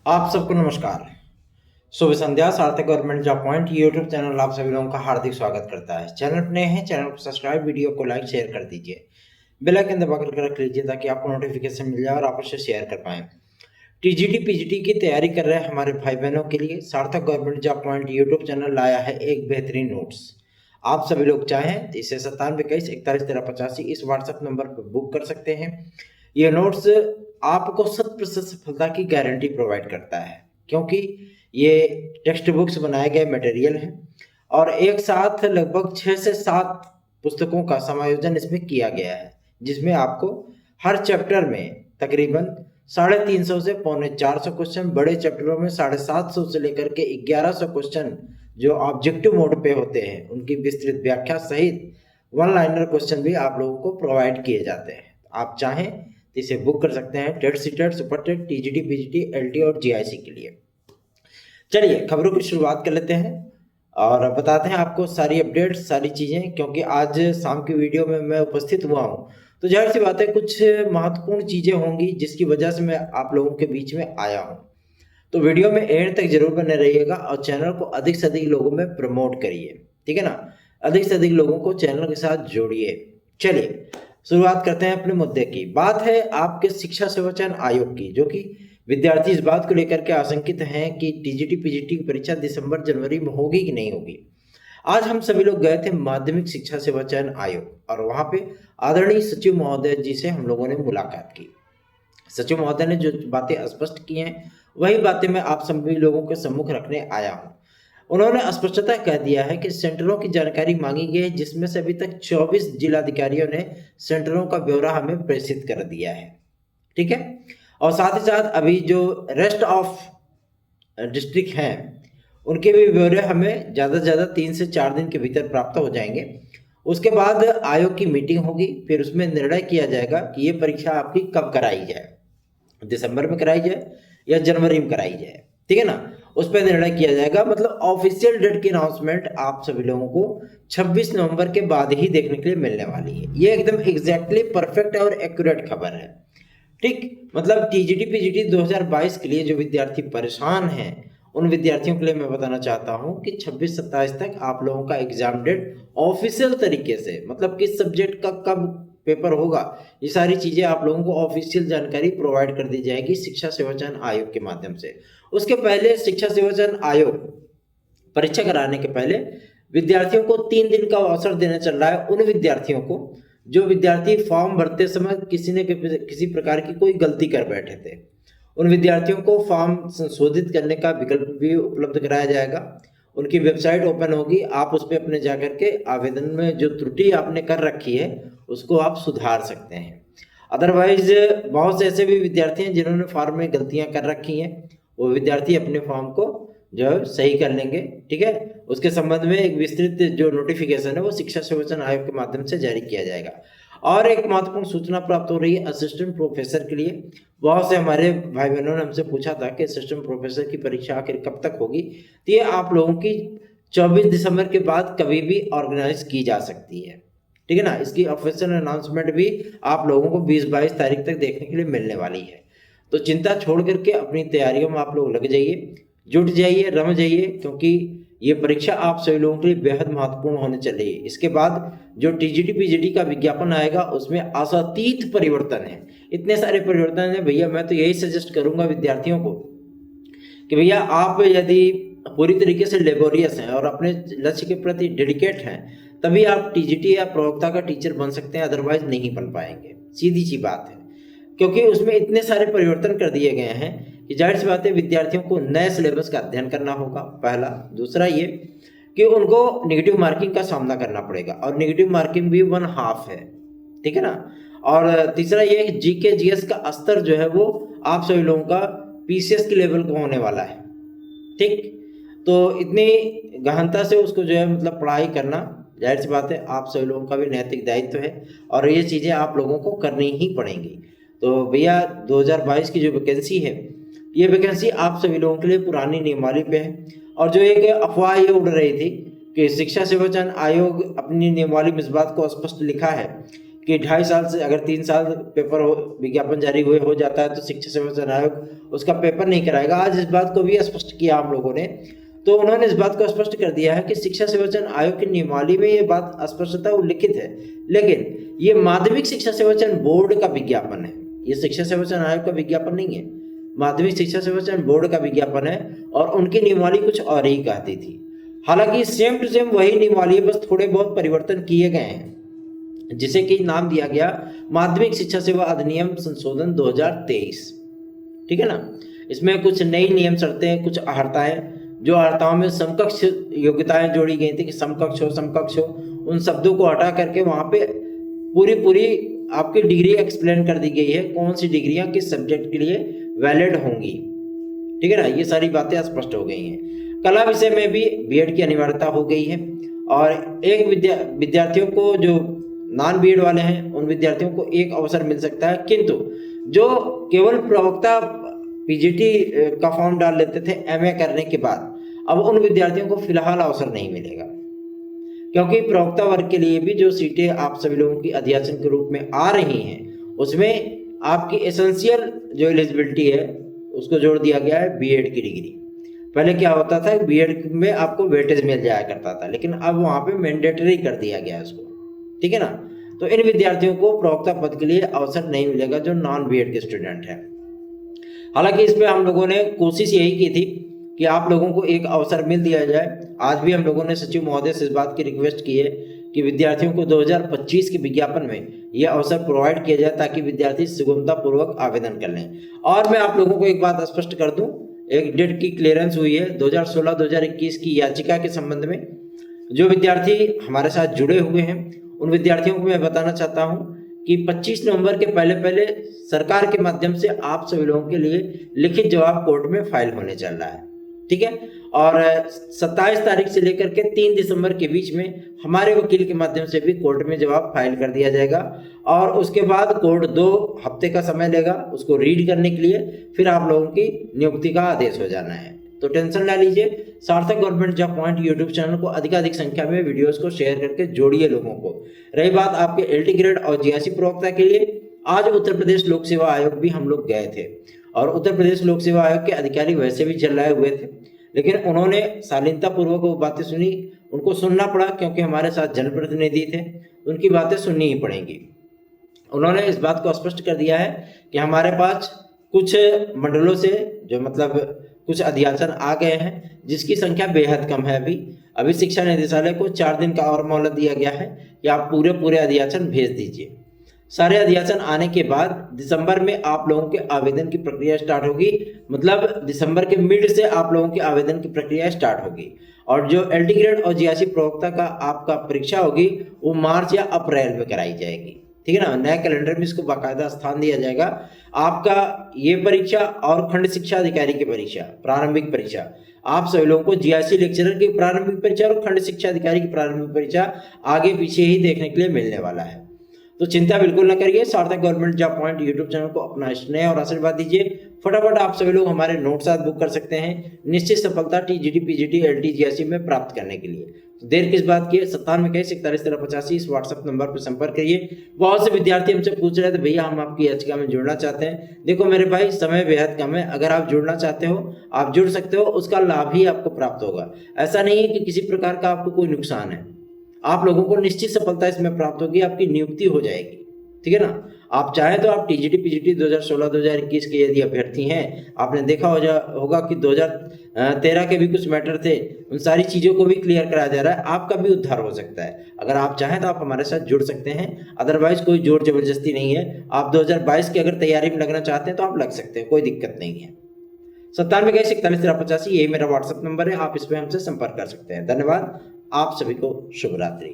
आप सबको नमस्कार। शुभ संध्या। सार्थक government job point YouTube channel आप सभी लोगों का हार्दिक स्वागत करता है। चैनल पर नए हैं, चैनल को सब्सक्राइब, वीडियो को लाइक शेयर कर दीजिए। बेल आइकन दबा करके रख लीजिए ताकि आपको नोटिफिकेशन मिल जाए और आप उसे शेयर कर पाएं। टीजीटी पीजीटी की तैयारी कर रहे हैं हमारे भाई बहनों के लिए सार्थक government job point YouTube channel लाया है एक बेहतरीन नोट्स। आप सभी लोग चाहें तो इसे 9721411385 इस व्हाट्सएप नंबर पर बुक कर सकते हैं। ये नोट्स आपको 100% सफलता की गारंटी प्रोवाइड करता है, क्योंकि ये टेक्स्ट बुक्स बनाए गए मटेरियल हैं और एक साथ लगभग 6 से 7 पुस्तकों का समायोजन इसमें किया गया है, जिसमें आपको हर चैप्टर में तकरीबन 350 से पौने 400 क्वेश्चन, बड़े चैप्टरों में 750 से लेकर के 1100 क्वेश्चन जो ऑब्जेक्टिव मोड पे होते हैं उनकी विस्तृत व्याख्या सहित वन लाइनर क्वेश्चन भी आप लोगों को प्रोवाइड किए जाते हैं। आप चाहें तो इसे बुक कर सकते हैं TET, CTET, super TET, TGT, PGT, LT और जीआईसी के लिए। चलिए खबरों की शुरुआत कर लेते हैं और बताते हैं आपको सारी अपडेट, सारी चीज़ें, क्योंकि आज शाम की वीडियो में मैं उपस्थित हुआ हूँ तो जाहिर सी बात है कुछ महत्वपूर्ण चीज़ें होंगी जिसकी वजह से मैं आप लोगों के बीच में आया हूँ। तो वीडियो में एंड तक जरूर बने रहिएगा और चैनल को अधिक से अधिक लोगों में प्रमोट करिए, ठीक है ना। अधिक से अधिक लोगों को चैनल के साथ जोड़िए। चलिए शुरुआत करते हैं अपने मुद्दे की। बात है आपके शिक्षा सेवा चयन आयोग की, जो कि विद्यार्थी इस बात को लेकर के आशंकित हैं कि टीजीटी पीजीटी की परीक्षा दिसंबर जनवरी में होगी कि नहीं होगी। आज हम सभी लोग गए थे माध्यमिक शिक्षा सेवा चयन आयोग और वहां पे आदरणीय सचिव महोदय जी से हम लोगों ने मुलाकात की। सचिव महोदय ने जो बातें स्पष्ट की हैं वही बातें मैं आप सभी लोगों के सम्मुख रखने आया हूँ। उन्होंने स्पष्टता कह दिया है कि सेंटरों की जानकारी मांगी गई है, जिसमें से अभी तक 24 जिलाधिकारियों ने सेंटरों का ब्यौरा हमें प्रेषित कर दिया है, ठीक है। और साथ ही साथ अभी जो रेस्ट ऑफ डिस्ट्रिक्ट हैं उनके भी ब्यौरे हमें ज़्यादा से ज़्यादा 3 से 4 दिन के भीतर प्राप्त हो जाएंगे। उसके बाद आयोग की मीटिंग होगी, फिर उसमें निर्णय किया जाएगा कि ये परीक्षा आपकी कब कराई जाए, दिसंबर में कराई जाए या जनवरी में कराई जाए, ठीक है ना। उस पर निर्णय किया जाएगा। मतलब ऑफिशियल डेट की अनाउंसमेंट आप सभी लोगों को 26 नवंबर के बाद ही देखने के लिए मिलने वाली है। ये एकदम एग्जैक्टली परफेक्ट और एक्यूरेट खबर है, ठीक। मतलब टीजीटी पीजीटी 2022 के लिए जो विद्यार्थी परेशान हैं उन विद्यार्थियों के लिए मैं बताना चाहता हूं कि 26-27 तक आप लोगों का एग्जाम डेट ऑफिशियल तरीके से, मतलब किस सब्जेक्ट का कब पेपर होगा, ये सारी चीजें आप लोगों को ऑफिशियल जानकारी प्रोवाइड कर दी जाएगी शिक्षा सेवा चयन आयोग के माध्यम से। उसके पहले शिक्षा सेवा चयन आयोग परीक्षा कराने के पहले विद्यार्थियों को 3 दिन का अवसर देना चल रहा है। उन विद्यार्थियों को जो विद्यार्थी फॉर्म भरते समय किसी न किसी प्रकार की कोई गलती कर बैठे थे, उन विद्यार्थियों को फॉर्म संशोधित करने का विकल्प भी उपलब्ध कराया जाएगा। उनकी वेबसाइट ओपन होगी, आप उस पर अपने जाकर के आवेदन में जो त्रुटि आपने कर रखी है उसको आप सुधार सकते हैं। अदरवाइज बहुत से ऐसे भी विद्यार्थी हैं जिन्होंने फॉर्म में गलतियां कर रखी हैं, वो विद्यार्थी अपने फॉर्म को जो है सही कर लेंगे, ठीक है। उसके संबंध में एक विस्तृत जो नोटिफिकेशन है वो शिक्षा सेवा चयन आयोग के माध्यम से जारी किया जाएगा। और एक महत्वपूर्ण सूचना प्राप्त हो रही है असिस्टेंट प्रोफेसर के लिए। बहुत से हमारे भाई बहनों ने हमसे पूछा था कि असिस्टेंट प्रोफेसर की परीक्षा आखिर कब तक होगी। तो ये आप लोगों की 24 दिसंबर के बाद कभी भी ऑर्गेनाइज की जा सकती है, ठीक है ना। इसकी ऑफिशियल अनाउंसमेंट भी आप लोगों को 20-22 तारीख तक देखने के लिए मिलने वाली है। तो चिंता छोड़ करके अपनी तैयारियों में आप लोग लग जाइए, जुट जाइए, रम जाइए, क्योंकि ये परीक्षा आप सभी लोगों के लिए बेहद महत्वपूर्ण होने चल रही है। इसके बाद जो टीजीटी पीजीटी का विज्ञापन आएगा उसमें आशातीत परिवर्तन है, इतने सारे परिवर्तन है भैया। मैं तो यही सजेस्ट करूंगा विद्यार्थियों को कि भैया आप यदि पूरी तरीके से लेबोरियस हैं और अपने लक्ष्य के प्रति डेडिकेट हैं तभी आप टीजीटी या प्रवक्ता का टीचर बन सकते हैं, अदरवाइज नहीं बन पाएंगे। सीधी सी बात है, क्योंकि उसमें इतने सारे परिवर्तन कर दिए गए हैं कि जाहिर सी बात है विद्यार्थियों को नए सिलेबस का अध्ययन करना होगा, पहला। दूसरा ये कि उनको नेगेटिव मार्किंग का सामना करना पड़ेगा और नेगेटिव मार्किंग भी 1/2 है, ठीक है ना। और तीसरा ये जीके जीएस का स्तर जो है वो आप सभी लोगों का पीसीएस के लेवल का होने वाला है, ठीक। तो इतनी गहनता से उसको जो है मतलब पढ़ाई करना, जाहिर सी बात है आप सभी लोगों का भी नैतिक दायित्व है और ये चीज़ें आप लोगों को करनी ही पड़ेंगी। तो भैया 2022 की जो वैकेंसी है ये वैकेंसी आप सभी लोगों के लिए पुरानी नियमावली पे है। और जो एक अफवाह ये उड़ रही थी कि शिक्षा सेवा चयन आयोग अपनी नियमावली में इस बात को स्पष्ट लिखा है कि 2.5 साल से अगर 3 साल पेपर विज्ञापन जारी हुए हो जाता है तो शिक्षा सेवा आयोग उसका पेपर नहीं कराएगा। आज इस बात को भी स्पष्ट किया हम लोगों ने, तो उन्होंने इस बात को स्पष्ट कर दिया है कि शिक्षा सेवाचयन आयोग की नियमावली में ये बात स्पष्टता उल्लिखित है, लेकिन ये माध्यमिक शिक्षा सेवाचयन बोर्ड का विज्ञापन है, ये शिक्षा सेवाचयन आयोग का विज्ञापन नहीं है, माध्यमिक शिक्षा सेवाचयन बोर्ड का विज्ञापन है। और उनकी नियमावली कुछ और ही कहती थी। हालांकि सेम टू सेम वही नियमावली है, बस थोड़े बहुत परिवर्तन किए गए हैं, जिसे कि नाम दिया गया माध्यमिक शिक्षा सेवा अधिनियम संशोधन 2023। ठीक है ना। इसमें कुछ नई नियम शर्तें, कुछ अहर्ताएं, जो अहर्ताओं में समकक्ष योग्यताएं जोड़ी गई थी कि समकक्ष हो, उन शब्दों को हटा करके वहां पे पूरी आपकी डिग्री एक्सप्लेन कर दी गई है, कौन सी डिग्रियां किस सब्जेक्ट के लिए वैलिड होंगी। ठीक है ना, ये सारी बातें स्पष्ट हो गई हैं। कला विषय में भी बीएड की अनिवार्यता हो गई है, और एक विद्यार्थियों को जो नॉन बीएड वाले हैं उन विद्यार्थियों को एक अवसर मिल सकता है, किंतु जो केवल प्रवक्ता पीजीटी का फॉर्म डाल लेते थे एमए करने के बाद, अब उन विद्यार्थियों को फिलहाल अवसर नहीं मिलेगा, क्योंकि प्रवक्ता वर्ग के लिए भी जो सीटें आप सभी लोगों की अध्यासन के रूप में आ रही हैं उसमें आपकी एसेंशियल जो एलिजिबिलिटी है उसको जोड़ दिया गया है बीएड की डिग्री। पहले क्या होता था, बीएड में आपको वेटेज मिल जाया करता था, लेकिन अब वहां पे मैंडेटरी कर दिया गया है उसको। ठीक है ना। तो इन विद्यार्थियों को प्रवक्ता पद के लिए अवसर नहीं मिलेगा जो नॉन बीएड के स्टूडेंट हैं। हालांकि इसमें हम लोगों ने कोशिश यही की थी कि आप लोगों को एक अवसर मिल दिया जाए। आज भी हम लोगों ने सचिव महोदय से इस बात की रिक्वेस्ट की है कि विद्यार्थियों को 2025 के विज्ञापन में यह अवसर प्रोवाइड किया जाए ताकि विद्यार्थी सुगमता पूर्वक आवेदन कर लें। और मैं आप लोगों को एक बात स्पष्ट कर दूं, एक डेट की क्लियरेंस हुई है 2016-2021 की याचिका के संबंध में। जो विद्यार्थी हमारे साथ जुड़े हुए हैं उन विद्यार्थियों को मैं बताना चाहता हूं कि 25 नवंबर के पहले सरकार के माध्यम से आप सभी लोगों के लिए लिखित जवाब कोर्ट में फाइल होने चल रहा है। ठीक है। और 27 तारीख से लेकर के 3 दिसंबर के बीच में हमारे वकील के माध्यम से भी कोर्ट में जवाब फाइल कर दिया जाएगा, और उसके बाद कोर्ट 2 हफ्ते का समय लेगा उसको रीड करने के लिए, फिर आप लोगों की नियुक्ति का आदेश हो जाना है। तो टेंशन ना लीजिए। सार्थक government job point YouTube channel को अधिकाधिक संख्या में वीडियोस को शेयर करके जोड़िए लोगों को। रही बात आपके एलटी ग्रेड और जीआईसी प्रवक्ता के लिए, आज उत्तर प्रदेश लोक सेवा आयोग भी हम लोग गए थे, और उत्तर प्रदेश लोक सेवा आयोग के अधिकारी वैसे भी चिल्लाए हुए थे, लेकिन उन्होंने शालीनता पूर्वक वो बातें सुनी। उनको सुनना पड़ा क्योंकि हमारे साथ जनप्रतिनिधि थे, उनकी बातें सुननी ही पड़ेंगी। उन्होंने इस बात को स्पष्ट कर दिया है कि हमारे पास कुछ मंडलों से जो मतलब कुछ अध्यासन आ गए हैं जिसकी संख्या बेहद कम है। अभी शिक्षा निदेशालय को 4 दिन का और मोहलत दिया गया है कि आप पूरे अध्यासन भेज दीजिए। सारे अध्यासन आने के बाद दिसंबर में आप लोगों के आवेदन की प्रक्रिया स्टार्ट होगी, मतलब दिसंबर के मिड से आप लोगों की आवेदन की प्रक्रिया स्टार्ट होगी। और जो एलटी ग्रेड और जीआईसी प्रवक्ता का आपका परीक्षा होगी वो मार्च या अप्रैल में कराई जाएगी। ठीक है ना। नए कैलेंडर में इसको बाकायदा स्थान दिया जाएगा। आपका ये परीक्षा और खंड शिक्षा अधिकारी की परीक्षा, प्रारंभिक परीक्षा, आप सभी लोगों को जीआईसी लेक्चरर की प्रारंभिक परीक्षा और खंड शिक्षा अधिकारी की प्रारंभिक परीक्षा आगे पीछे ही देखने के लिए मिलने वाला है। तो चिंता बिल्कुल न करिए। सार्थक government job point YouTube channel को अपना स्नेह और आशीर्वाद दीजिए। फटाफट आप सभी लोग हमारे नोट्स आज बुक कर सकते हैं निश्चित सफलता टीजीटी पीजीटी एलटी जीआईसी में प्राप्त करने के लिए। तो देर किस बात की है, 9721411385 इस व्हाट्सएप नंबर पर संपर्क करिए। बहुत से विद्यार्थी हमसे पूछ रहे थे भैया हम आपकी याचिका में जुड़ना चाहते हैं। देखो मेरे भाई, समय बेहद कम है, अगर आप जुड़ना चाहते हो आप जुड़ सकते हो, उसका लाभ ही आपको प्राप्त होगा। ऐसा नहीं है कि किसी प्रकार का आपको कोई नुकसान है। आप लोगों को निश्चित सफलता इसमें प्राप्त होगी, आपकी नियुक्ति हो जाएगी। ठीक है ना। आप चाहें तो आप टीजीटी पीजीटी 2016-2021 के यदि अभ्यर्थी हैं, आपने देखा होगा कि 2013 के भी कुछ मैटर थे, उन सारी चीज़ों को भी क्लियर कराया जा रहा है। आपका भी उद्धार हो सकता है। अगर आप चाहें तो आप हमारे साथ जुड़ सकते हैं, अदरवाइज कोई जोर जबरदस्ती नहीं है। आप 2022 की अगर तैयारी में लगना चाहते हैं तो आप लग सकते हैं, कोई दिक्कत नहीं है। 9721411385 यही मेरा व्हाट्सएप नंबर है, आप इस पर हमसे संपर्क कर सकते हैं। धन्यवाद। आप सभी को शुभ रात्रि।